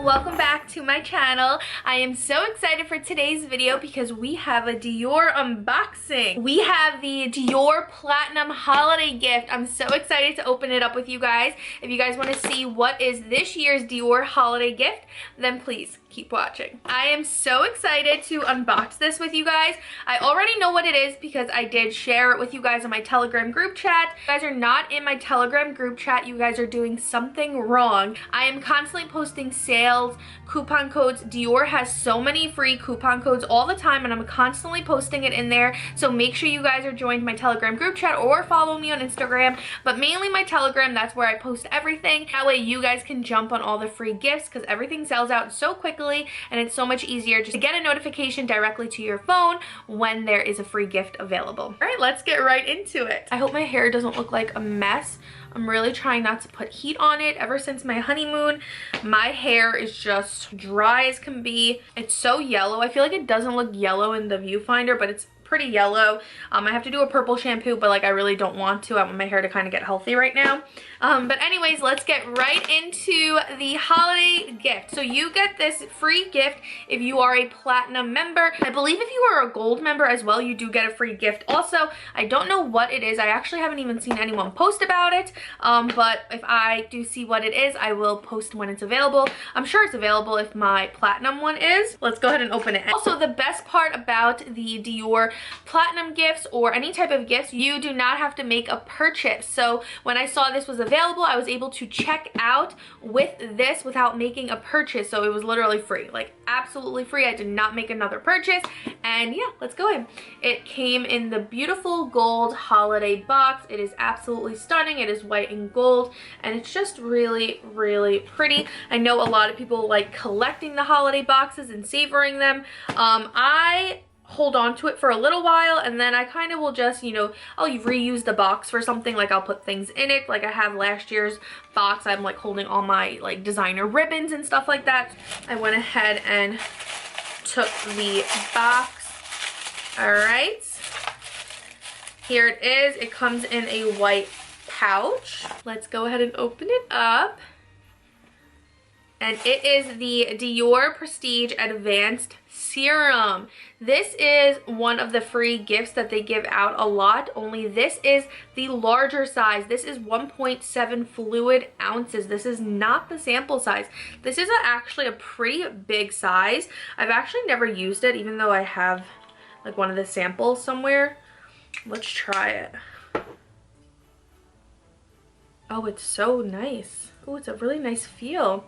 welcome back to my channel. I am so excited for today's video because we have a Dior unboxing. We have the Dior Platinum Holiday Gift. I'm so excited to open it up with you guys. If you guys want to see what is this year's Dior Holiday Gift, then please keep watching. I am so excited to unbox this with you guys. I already know what it is because I did share it with you guys on my Telegram group chat. If you guys are not in my Telegram group chat, you guys are doing something wrong. I am constantly posting sales, coupon codes. Dior has so many free coupon codes all the time and I'm constantly posting it in there. So make sure you guys are joined my Telegram group chat or follow me on Instagram, but mainly my Telegram. That's where I post everything. That way you guys can jump on all the free gifts because everything sells out so quickly and it's so much easier just to get a notification directly to your phone when there is a free gift available. All right, let's get right into it. I hope my hair doesn't look like a mess. I'm really trying not to put heat on it. Ever since my honeymoon, my hair is just dry as can be. It's so yellow. I feel like it doesn't look yellow in the viewfinder, but it's pretty yellow. I have to do a purple shampoo, but like I really don't want to. I want my hair to kind of get healthy right now. But anyways, let's get right into the holiday gift. So you get this free gift if you are a platinum member. I believe if you are a gold member as well, you do get a free gift also. I don't know what it is. I actually haven't even seen anyone post about it. But if I do see what it is, I will post when it's available. I'm sure it's available if my platinum one is. Let's go ahead and open it. Also, the best part about the Dior platinum gifts or any type of gifts, you do not have to make a purchase. So when I saw this was available, I was able to check out with this without making a purchase. So it was literally free, like absolutely free. I did not make another purchase. And yeah, let's go in. It came in the beautiful gold holiday box. It is absolutely stunning. It is white and gold and it's just really, really pretty. I know a lot of people like collecting the holiday boxes and savoring them. I hold on to it for a little while and then I kind of will just, you know, I'll reuse the box for something. Like I'll put things in it. Like I have last year's box. I'm like holding all my like designer ribbons and stuff like that. I went ahead and took the box. All right, here it is. It comes in a white pouch. Let's go ahead and open it up. And it is the Dior Prestige Advanced Serum. This is one of the free gifts that they give out a lot, only this is the larger size. This is 1.7 fluid ounces. This is not the sample size. This is actually a pretty big size. I've actually never used it, even though I have like one of the samples somewhere. Let's try it. Oh, it's so nice. Oh, it's a really nice feel.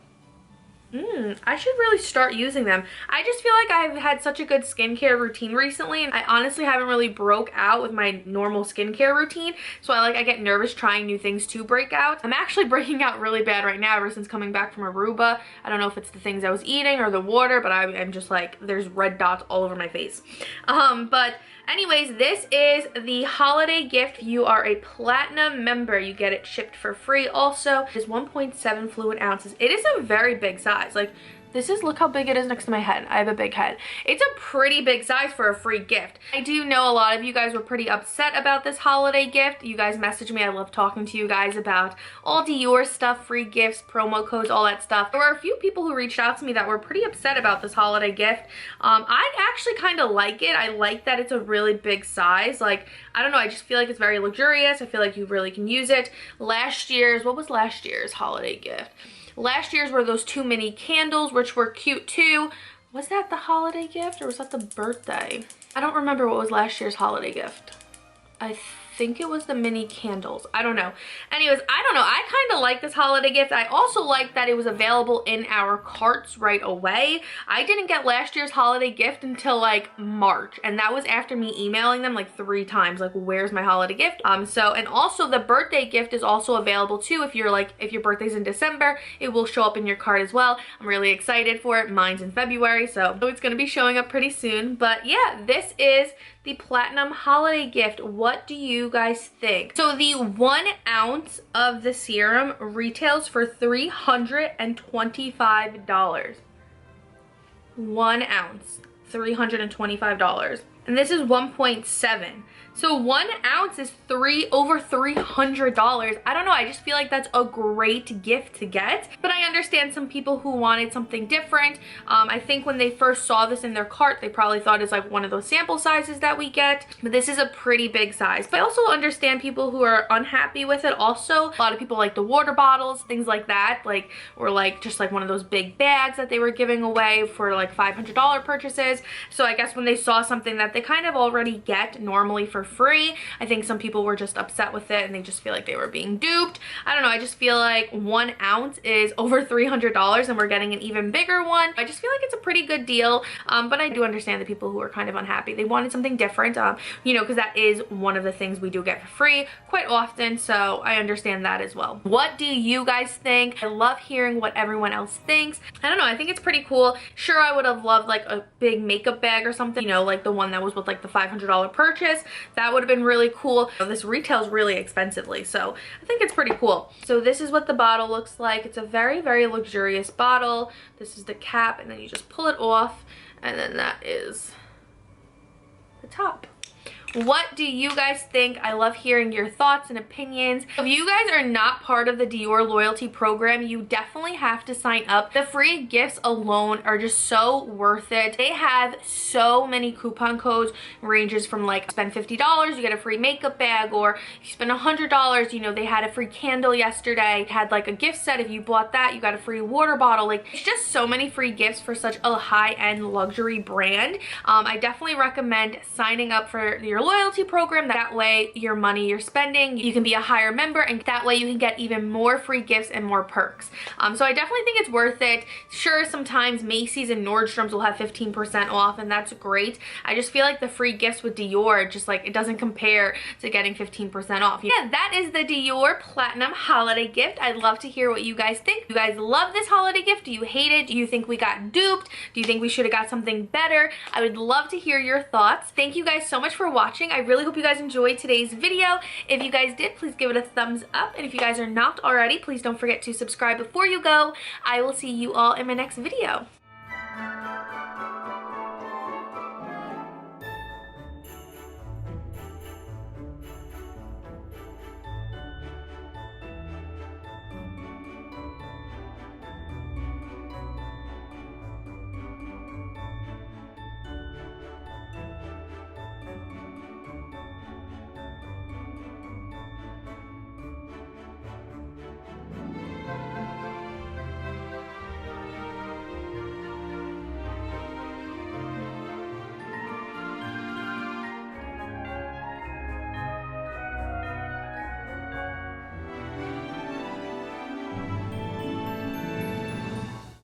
I should really start using them. I just feel like I've had such a good skincare routine recently and I honestly haven't really broke out with my normal skincare routine. So I get nervous trying new things to break out. I'm actually breaking out really bad right now ever since coming back from Aruba. I don't know if it's the things I was eating or the water, but I'm just like, there's red dots all over my face. But anyways, this is the holiday gift. You are a platinum member. You get it shipped for free also. It is 1.7 fluid ounces. It is a very big size. Like this is, look how big it is next to my head. I have a big head. It's a pretty big size for a free gift. I do know a lot of you guys were pretty upset about this holiday gift. You guys messaged me. I love talking to you guys about all Dior stuff, free gifts, promo codes, all that stuff. There were a few people who reached out to me that were pretty upset about this holiday gift. I actually kind of like it. I like that it's a really big size. Like, I don't know, I just feel like it's very luxurious. I feel like you really can use it. Last year's, what was last year's holiday gift? Last year's were those 2 mini candles, which were cute too. Was that the holiday gift or was that the birthday? I don't remember what was last year's holiday gift. I think it was the mini candles. I don't know. Anyways, I don't know. I kind of like this holiday gift. I also like that it was available in our carts right away. I didn't get last year's holiday gift until like March, and that was after me emailing them like 3 times, like, where's my holiday gift? And also the birthday gift is also available too. If your birthday's in December, it will show up in your cart as well. I'm really excited for it. Mine's in February, so it's gonna be showing up pretty soon. But yeah, this is the platinum holiday gift. What do you guys think? So the 1 ounce of the serum retails for $325. 1 ounce, $325. and this is 1.7. So 1 ounce is over $300. I don't know, I just feel like that's a great gift to get, but I understand some people who wanted something different. I think when they first saw this in their cart, they probably thought it's like one of those sample sizes that we get, but this is a pretty big size. But I also understand people who are unhappy with it also. A lot of people like the water bottles, things like that, like, or like just like one of those big bags that they were giving away for like $500 purchases. So I guess when they saw something that they kind of already get normally for free, I think some people were just upset with it and they just feel like they were being duped. I don't know, I just feel like 1 ounce is over $300 and we're getting an even bigger one. I just feel like it's a pretty good deal, but I do understand the people who are kind of unhappy. They wanted something different, you know, because that is one of the things we do get for free quite often, so I understand that as well. What do you guys think? I love hearing what everyone else thinks. I don't know, I think it's pretty cool. Sure, I would have loved like a big makeup bag or something, you know, like the one that was with like the $500 purchase. That would have been really cool. This retails really expensively, so I think it's pretty cool. So this is what the bottle looks like. It's a very, very luxurious bottle. This is the cap, and then you just pull it off, and then that is the top. What do you guys think? I love hearing your thoughts and opinions. If you guys are not part of the Dior loyalty program, you definitely have to sign up. The free gifts alone are just so worth it. They have so many coupon codes, ranges from like spend $50, you get a free makeup bag, or if you spend $100, you know, they had a free candle yesterday, had like a gift set. If you bought that, you got a free water bottle. Like, it's just so many free gifts for such a high-end luxury brand. I definitely recommend signing up for your loyalty program. That way your money you're spending, you can be a higher member, and that way you can get even more free gifts and more perks. So I definitely think it's worth it. Sure, sometimes Macy's and Nordstrom's will have 15% off, and that's great. I just feel like the free gifts with Dior, just like, it doesn't compare to getting 15% off. Yeah, that is the Dior Platinum holiday gift. I'd love to hear what you guys think. Do you guys love this holiday gift? Do you hate it? Do you think we got duped? Do you think we should have got something better? I would love to hear your thoughts. Thank you guys so much for watching. I really hope you guys enjoyed today's video. If you guys did, please give it a thumbs up. And if you guys are not already, please don't forget to subscribe before you go. I will see you all in my next video.